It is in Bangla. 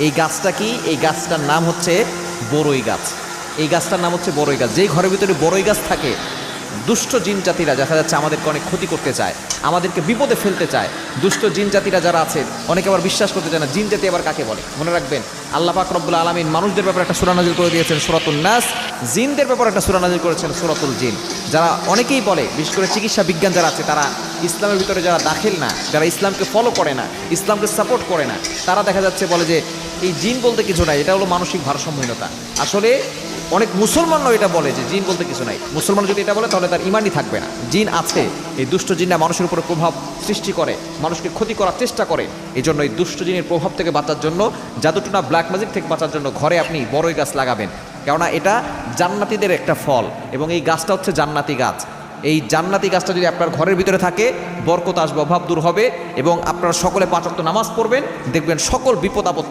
এই গাছটা কি? এই গাছটার নাম হচ্ছে বড়ই গাছ। এই গাছটার নাম হচ্ছে বড়ই গাছ। যেই ঘরের ভিতরে বড়ই গাছ থাকে, দুষ্ট জিন জাতিরা দেখা যাচ্ছে আমাদেরকে অনেক ক্ষতি করতে চায়, আমাদেরকে বিপদে ফেলতে চায়। দুষ্ট জিন জাতিরা যারা আছে, অনেকে আবার বিশ্বাস করতে চায় না জিন জাতি আবার কাকে বলে। মনে রাখবেন, আল্লাহ পাক রব্বুল আলামিন মানুষদের ব্যাপারে একটা সূরা নাযিল করে দিয়েছেন সূরাতুন নাস, জিনদের ব্যাপারে একটা সূরা নাযিল করেছেন সূরাতুল জিন। যারা অনেকেই বলে, বিশেষ করে চিকিৎসা বিজ্ঞান যারা আছে, তারা ইসলামের ভিতরে যারা দাখিল না, যারা ইসলামকে ফলো করে না, ইসলামকে সাপোর্ট করে না, তারা দেখা যাচ্ছে বলে যে এই জিন বলতে কিছু নাই, এটা হলো মানসিক ভারসাম্যহীনতা। আসলে অনেক মুসলমানও এটা বলে যে জিন বলতে কিছু নাই। মুসলমান যদি এটা বলে তাহলে তার ইমানই থাকবে না। জিন আছে, এই দুষ্ট জিনরা মানুষের উপরে প্রভাব সৃষ্টি করে, মানুষকে ক্ষতি করার চেষ্টা করে। এই জন্য এই দুষ্ট জিনের প্রভাব থেকে বাঁচার জন্য, জাদুটনা ব্ল্যাক ম্যাজিক থেকে বাঁচার জন্য ঘরে আপনি বড়ই গাছ লাগাবেন, কেননা এটা জান্নাতীদের একটা ফল এবং এই গাছটা হচ্ছে জান্নাতি গাছ। এই জান্নাতি গাছটা যদি আপনার ঘরের ভিতরে থাকে, বরকত আসবে, অভাব দূর হবে এবং আপনারা সকলে 5 ওয়াক্ত নামাজ পড়বেন, দেখবেন সকল বিপদ আপদ